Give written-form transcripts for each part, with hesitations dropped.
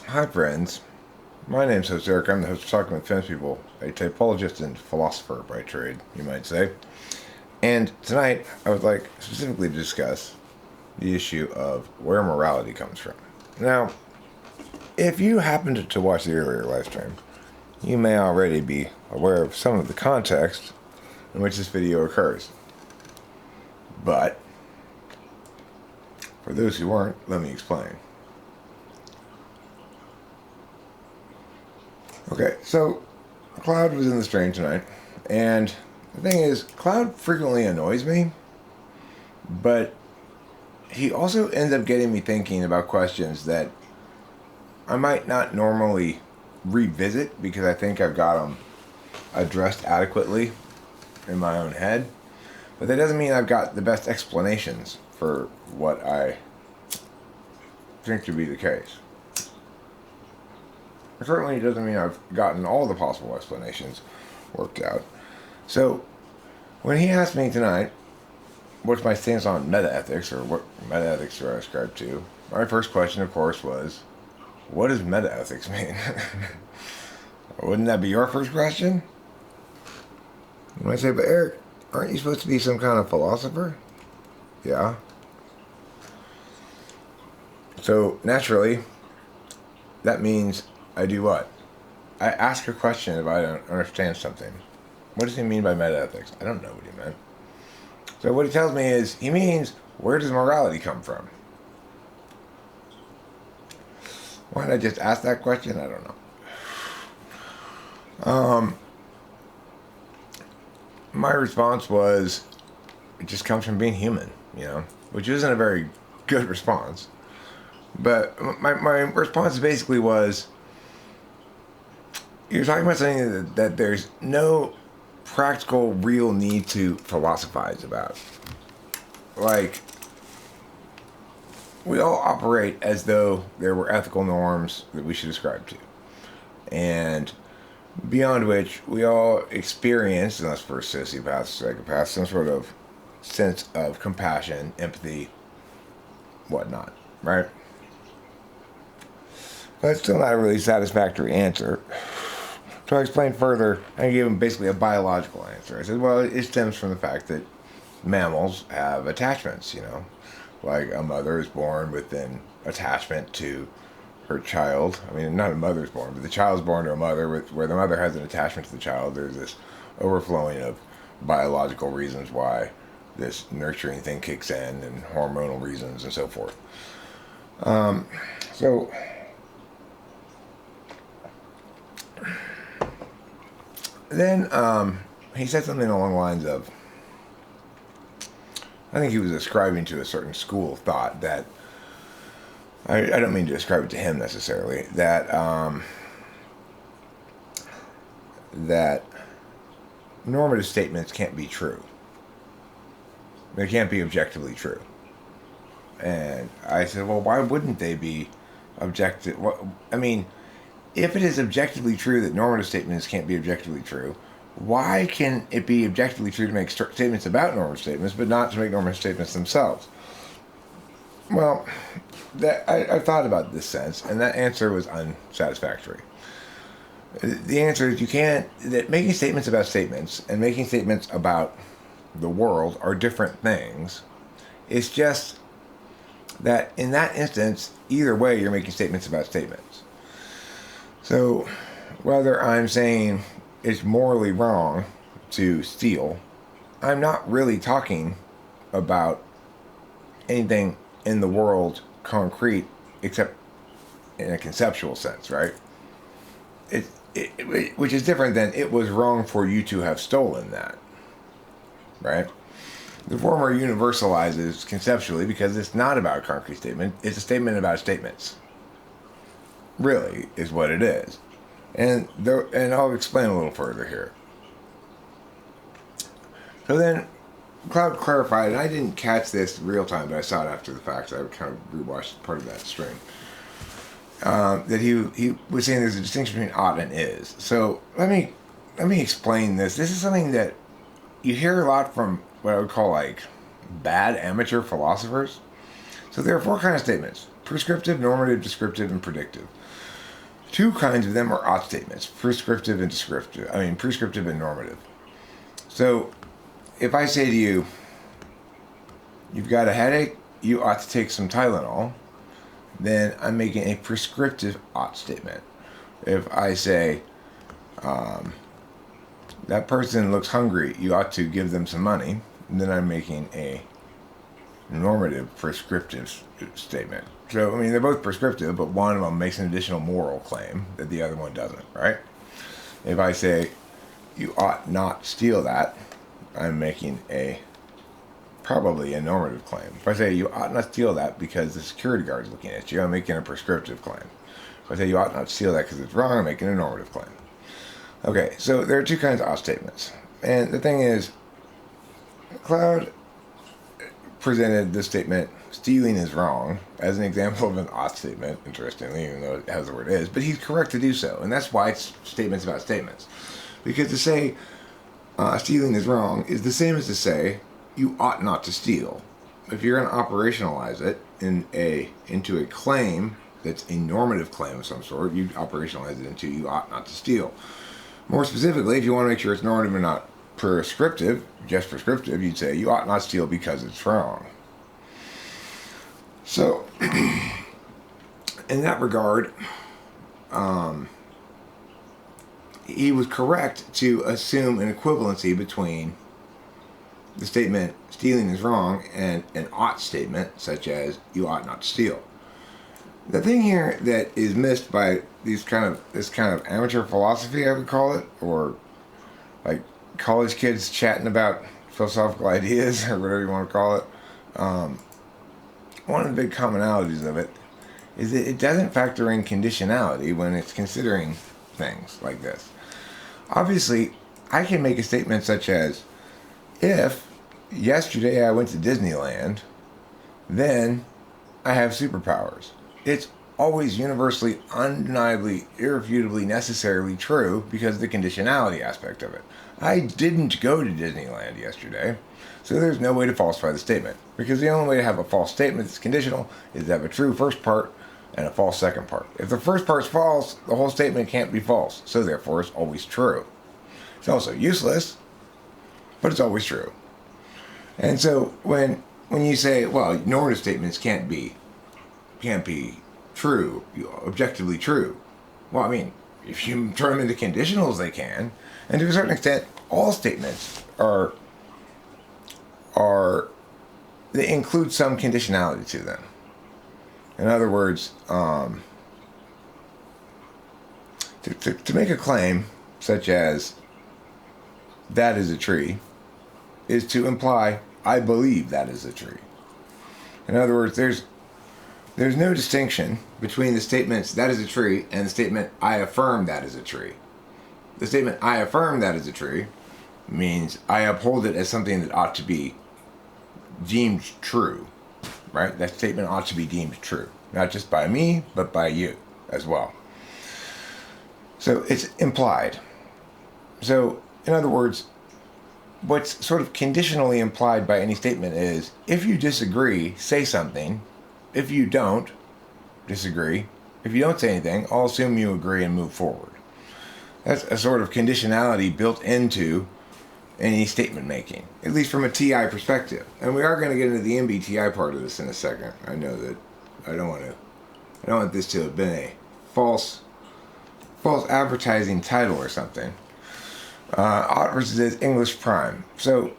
Hi, friends. My name's host Eric. I'm the host of Talking with Famous People, a typologist and philosopher by trade, you might say. And tonight, I would like specifically to discuss the issue of where morality comes from. Now, if you happened to watch the earlier live stream, you may already be aware of some of the context in which this video occurs. But, for those who aren't, let me explain. Okay, so Cloud was in the stream tonight, and the thing is, Cloud frequently annoys me, but he also ends up getting me thinking about questions that I might not normally revisit because I think I've got them addressed adequately in my own head. But that doesn't mean I've got the best explanations for what I think to be the case. It certainly doesn't mean I've gotten all the possible explanations worked out. So, when he asked me tonight, what's my stance on metaethics, or what metaethics do I ascribe to, my first question, of course, was, what does metaethics mean? Wouldn't that be your first question? You might say, but Eric, aren't you supposed to be some kind of philosopher? Yeah. So, naturally, that means I do what? I ask a question if I don't understand something. What does he mean by metaethics? I don't know what he meant. So what he tells me is, he means, where does morality come from? Why did I just ask that question? I don't know. My response was, it just comes from being human, which isn't a very good response. But my response basically was, you're talking about something that there's no practical, real need to philosophize about. Like, we all operate as though there were ethical norms that we should ascribe to. And beyond which, we all experience, unless we're sociopaths, psychopaths, some sort of sense of compassion, empathy, whatnot, right? But it's still not a really satisfactory answer. So I explained further, I gave him basically a biological answer. I said, well, it stems from the fact that mammals have attachments, Like a mother is born with an attachment to her child. I mean, not a mother's born, but the child's born to a mother where the mother has an attachment to the child. There's this overflowing of biological reasons why this nurturing thing kicks in, and hormonal reasons and so forth. So then he said something along the lines of, I think he was ascribing to a certain school of thought that, I don't mean to ascribe it to him necessarily, that that normative statements can't be true. They can't be objectively true. And I said, well, why wouldn't they be objective? If it is objectively true that normative statements can't be objectively true, why can it be objectively true to make statements about normative statements, but not to make normative statements themselves? Well, I thought about this sense, and that answer was unsatisfactory. The answer is that making statements about statements and making statements about the world are different things. It's just that in that instance, either way, you're making statements about statements. So, whether I'm saying it's morally wrong to steal, I'm not really talking about anything in the world concrete, except in a conceptual sense, right? Which is different than it was wrong for you to have stolen that, right? The former universalizes conceptually because it's not about a concrete statement, it's a statement about statements. Really, is what it is. And I'll explain a little further here. So then, Cloud clarified, and I didn't catch this real time, but I saw it after the fact, so I kind of rewatched part of that stream. That he was saying there's a distinction between ought and is. So let me explain this. This is something that you hear a lot from what I would call like bad amateur philosophers. So there are four kinds of statements: prescriptive, normative, descriptive, and predictive. Two kinds of them are ought statements, prescriptive and descriptive. Prescriptive and normative. So, if I say to you, you've got a headache, you ought to take some Tylenol, then I'm making a prescriptive ought statement. If I say, that person looks hungry, you ought to give them some money, then I'm making a normative prescriptive statement. So, they're both prescriptive, but one of them makes an additional moral claim that the other one doesn't, right? If I say, you ought not steal that, I'm making probably a normative claim. If I say, you ought not steal that because the security guard is looking at you, I'm making a prescriptive claim. If I say, you ought not steal that because it's wrong, I'm making a normative claim. Okay, so there are two kinds of ought statements. And the thing is, Cloud presented this statement, stealing is wrong, as an example of an ought statement, interestingly, even though it has the word is, but he's correct to do so. And that's why it's statements about statements. Because to say stealing is wrong is the same as to say you ought not to steal. If you're going to operationalize it into a claim that's a normative claim of some sort, you operationalize it into you ought not to steal. More specifically, if you want to make sure it's normative and not prescriptive, just prescriptive, you'd say you ought not steal because it's wrong. So, in that regard, he was correct to assume an equivalency between the statement stealing is wrong and an ought statement such as you ought not to steal. The thing here that is missed by this kind of amateur philosophy, I would call it, or like college kids chatting about philosophical ideas or whatever you want to call it, one of the big commonalities of it is that it doesn't factor in conditionality when it's considering things like this. Obviously, I can make a statement such as, if yesterday I went to Disneyland, then I have superpowers. It's always universally, undeniably, irrefutably, necessarily true because of the conditionality aspect of it. I didn't go to Disneyland yesterday, so there's no way to falsify the statement. Because the only way to have a false statement that's conditional is to have a true first part and a false second part. If the first part's false, the whole statement can't be false, so therefore it's always true. It's also useless, but it's always true. And so when you say, well, normative statements can't be true, objectively true. Well, if you turn them into conditionals, they can. And to a certain extent, all statements they include some conditionality to them. In other words, to make a claim such as that is a tree is to imply I believe that is a tree. In other words, there's no distinction between the statements that is a tree and the statement I affirm that is a tree. The statement I affirm that is a tree means I uphold it as something that ought to be deemed true, right? That statement ought to be deemed true, not just by me, but by you as well. So it's implied. So, in other words, what's sort of conditionally implied by any statement is if you disagree, say something. If you don't disagree, if you don't say anything, I'll assume you agree and move forward. That's a sort of conditionality built into any statement making, at least from a TI perspective. And we are going to get into the MBTI part of this in a second. I know that I don't want this to have been a false advertising title or something. Ought versus English prime. So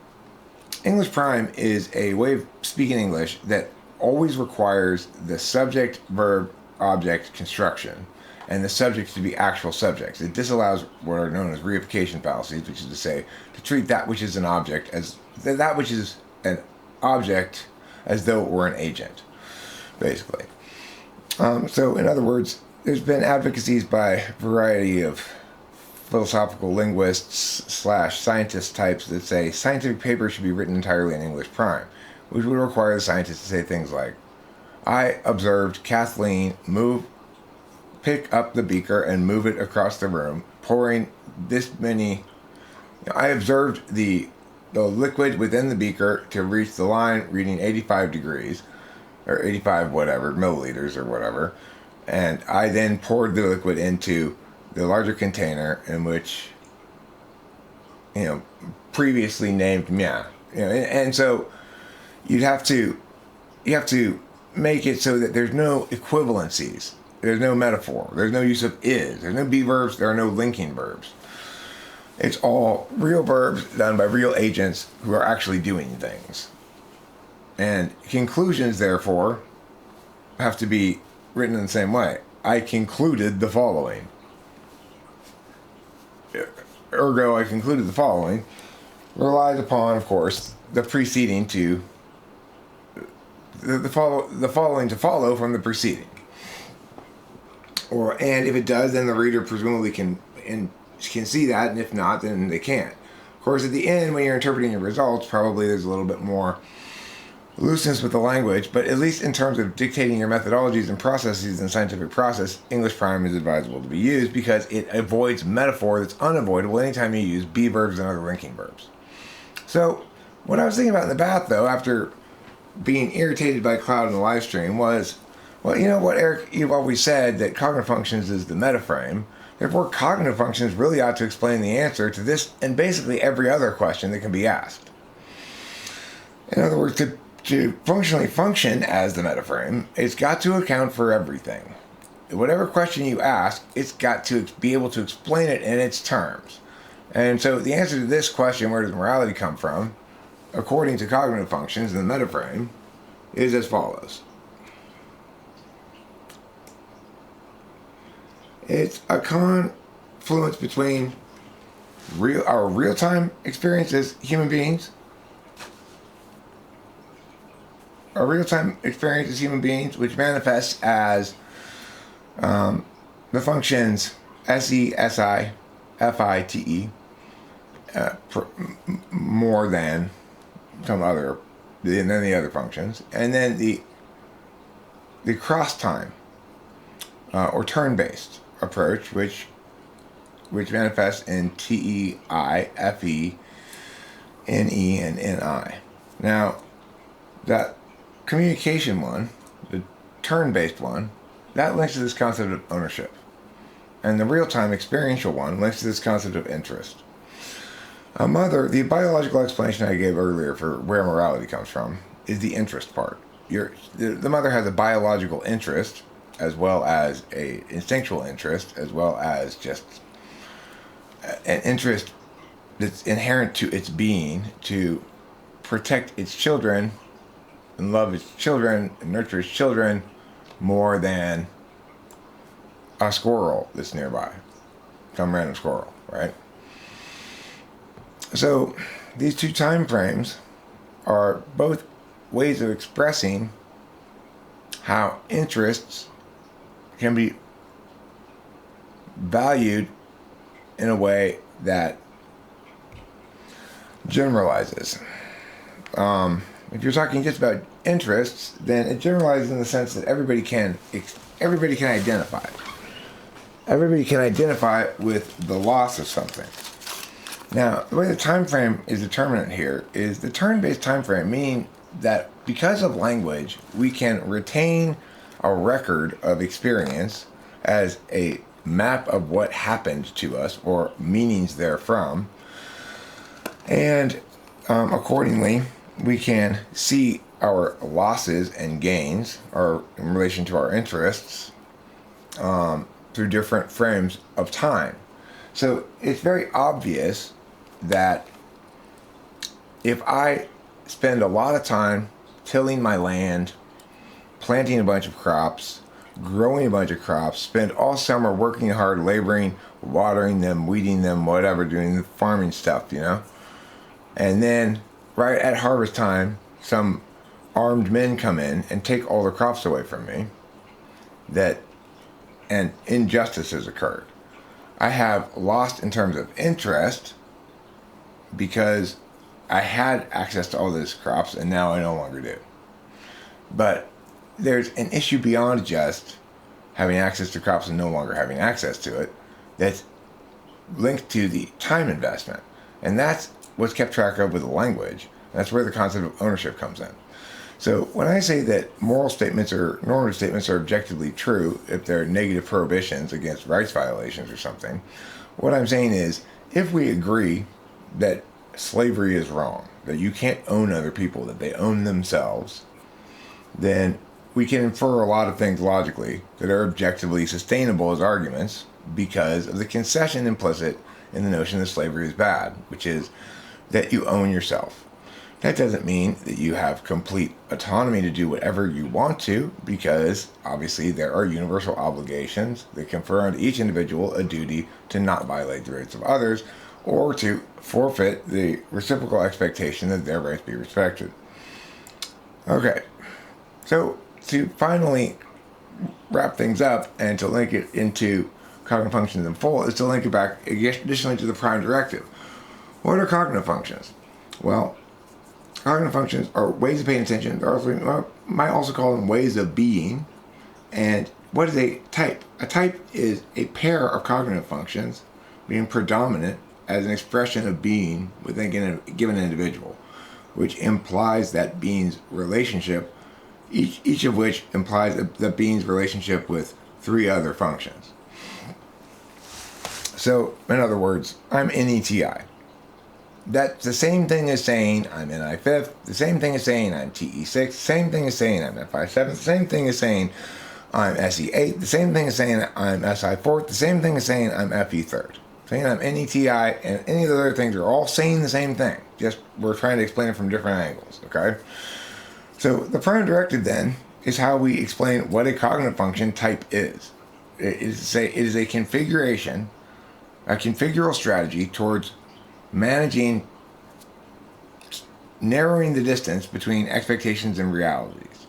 English prime is a way of speaking English that always requires the subject, verb, object construction, and the subjects to be actual subjects. It disallows what are known as reification fallacies, which is to say, to treat that which is an object as that which is an object as though it were an agent, basically. So, in other words, there's been advocacies by a variety of philosophical linguists / scientist types that say scientific papers should be written entirely in English prime, which would require the scientists to say things like, I observed Kathleen pick up the beaker and move it across the room, pouring this many. I observed the liquid within the beaker to reach the line reading 85 degrees, or 85 whatever, milliliters or whatever, And I then poured the liquid into the larger container in which, previously named Mia. And so you have to make it so that there's no equivalencies. There's no metaphor. There's no use of is. There's no be verbs. There are no linking verbs. It's all real verbs done by real agents who are actually doing things. And conclusions, therefore, have to be written in the same way. I concluded the following. Ergo, I concluded the following relies upon, of course, the preceding to the following to follow from the preceding. And if it does, then the reader presumably can see that, and if not, then they can't. Of course, at the end, when you're interpreting your results, probably there's a little bit more looseness with the language, but at least in terms of dictating your methodologies and processes in scientific process, English prime is advisable to be used because it avoids metaphor that's unavoidable anytime you use be verbs and other linking verbs. So, what I was thinking about in the bath, though, after being irritated by Cloud in the live stream was, well, you know what, Eric, you've always said that cognitive functions is the metaframe. Therefore, cognitive functions really ought to explain the answer to this and basically every other question that can be asked. In other words, to functionally function as the metaframe, it's got to account for everything. Whatever question you ask, it's got to be able to explain it in its terms. And so the answer to this question, where does morality come from, according to cognitive functions in the metaframe, is as follows. It's a confluence between our real-time experiences, human beings, our real-time experience as human beings, which manifests as the functions SE, SI, FITE, more than some other, and then the other functions, and then the cross-time or turn-based approach, which manifests in TEI, FE, NE, and NI. Now, that communication one, the turn-based one, that links to this concept of ownership. And the real-time experiential one links to this concept of interest. The biological explanation I gave earlier for where morality comes from is the interest part. The mother has a biological interest, as well as a instinctual interest, as well as just an interest that's inherent to its being to protect its children and love its children and nurture its children more than a squirrel that's nearby. Some random squirrel, right? So these two time frames are both ways of expressing how interests can be valued in a way that generalizes. If you're talking just about interests, then it generalizes in the sense that everybody can identify. Everybody can identify with the loss of something. Now, the way the time frame is determinant here is the turn-based time frame, meaning that because of language, we can retain a record of experience as a map of what happened to us or meanings therefrom. And accordingly, we can see our losses and gains or in relation to our interests through different frames of time. So it's very obvious that if I spend a lot of time tilling my land, planting a bunch of crops, growing a bunch of crops, spend all summer working hard, laboring, watering them, weeding them, whatever, doing the farming stuff, and then right at harvest time, some armed men come in and take all the crops away from me, and injustice has occurred. I have lost in terms of interest because I had access to all those crops and now I no longer do. But there's an issue beyond just having access to crops and no longer having access to it that's linked to the time investment. And that's what's kept track of with the language. That's where the concept of ownership comes in. So when I say that moral statements or normative statements are objectively true if they're negative prohibitions against rights violations or something, what I'm saying is if we agree that slavery is wrong, that you can't own other people, that they own themselves, then we can infer a lot of things logically that are objectively sustainable as arguments because of the concession implicit in the notion that slavery is bad, which is that you own yourself. That doesn't mean that you have complete autonomy to do whatever you want to, because obviously there are universal obligations that confer on each individual a duty to not violate the rights of others or to forfeit the reciprocal expectation that their rights be respected. Okay, so to finally wrap things up and to link it into cognitive functions in full is to link it back additionally to the prime directive. What are cognitive functions? Well, cognitive functions are ways of paying attention. Might also call them ways of being. And what is a type? A type is a pair of cognitive functions being predominant as an expression of being within a given individual, which implies that being's relationship, each of which implies that being's relationship with three other functions. So, in other words, I'm NETI. That's the same thing as saying I'm NI5th, the same thing as saying I'm TE6, same thing as saying I'm FI7th, the same thing as saying I'm SE8, the same thing as saying I'm SI4th, the same thing as saying I'm FE3rd. Saying I'm NETI and any of the other things are all saying the same thing, just we're trying to explain it from different angles, okay? So the prime directive then is how we explain what a cognitive function type is. It is a configuration, a configural strategy towards managing, narrowing the distance between expectations and realities.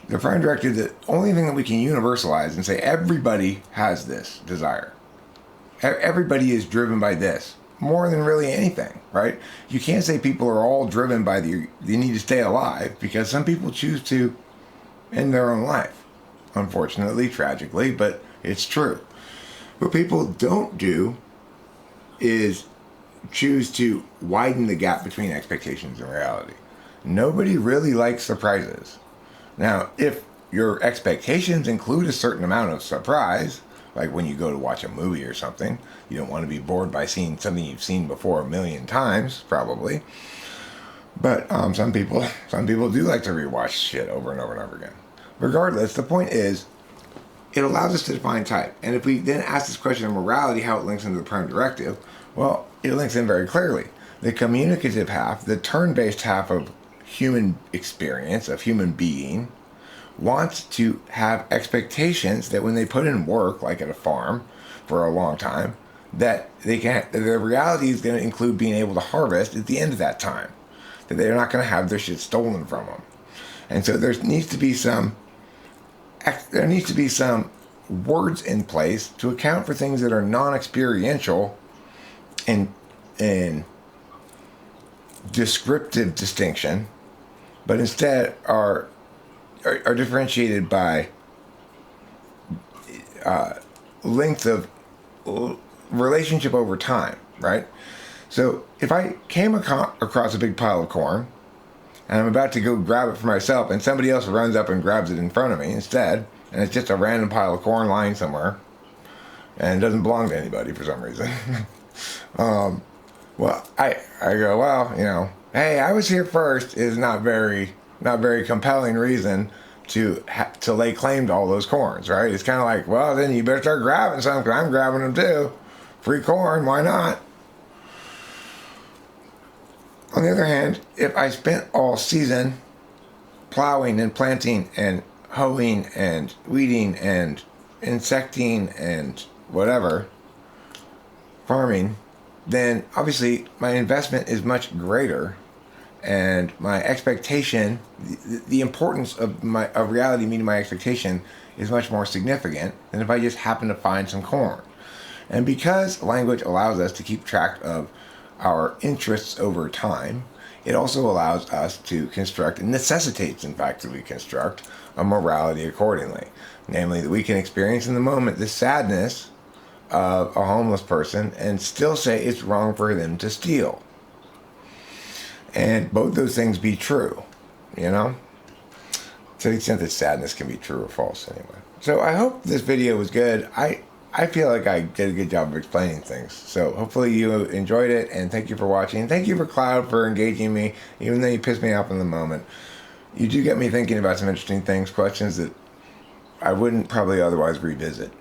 The prime directive, the only thing that we can universalize and say everybody has this desire. Everybody is driven by this more than really anything, right? You can't say people are all driven by the need to stay alive, because some people choose to end their own life. Unfortunately, tragically, but it's true. What people don't do is choose to widen the gap between expectations and reality. Nobody really likes surprises. Now, if your expectations include a certain amount of surprise, like when you go to watch a movie or something, you don't want to be bored by seeing something you've seen before 1,000,000 times, probably. But some people do like to rewatch shit over and over and over again. Regardless, the point is, it allows us to define type. And if we then ask this question of morality, how it links into the prime directive, well, it links in very clearly. The communicative half, the turn-based half of human experience, of human being, wants to have expectations that when they put in work, like at a farm, for a long time, that the reality is going to include being able to harvest at the end of that time. That they're not going to have their shit stolen from them. And so there needs to be some words in place to account for things that are non-experiential and descriptive distinction, but instead are differentiated by length of relationship over time, right? So if I came across a big pile of corn and I'm about to go grab it for myself and somebody else runs up and grabs it in front of me instead, and it's just a random pile of corn lying somewhere and it doesn't belong to anybody for some reason, well, I go, well, hey, I was here first is not very compelling reason to lay claim to all those corns, right? It's kind of like, well, then you better start grabbing some, because I'm grabbing them too. Free corn, why not? On the other hand, if I spent all season plowing and planting and hoeing and weeding and insecting and whatever, farming, then obviously my investment is much greater, and my expectation, the importance of reality meeting my expectation is much more significant than if I just happen to find some corn. And because language allows us to keep track of our interests over time, it also allows us to construct, and necessitates in fact that we construct, a morality accordingly. Namely, that we can experience in the moment the sadness of a homeless person and still say it's wrong for them to steal. And both those things be true, To the extent that sadness can be true or false, anyway. So I hope this video was good. I feel like I did a good job of explaining things. So hopefully you enjoyed it, and thank you for watching. Thank you for Cloud for engaging me, even though you pissed me off in the moment. You do get me thinking about some interesting things, questions that I wouldn't probably otherwise revisit.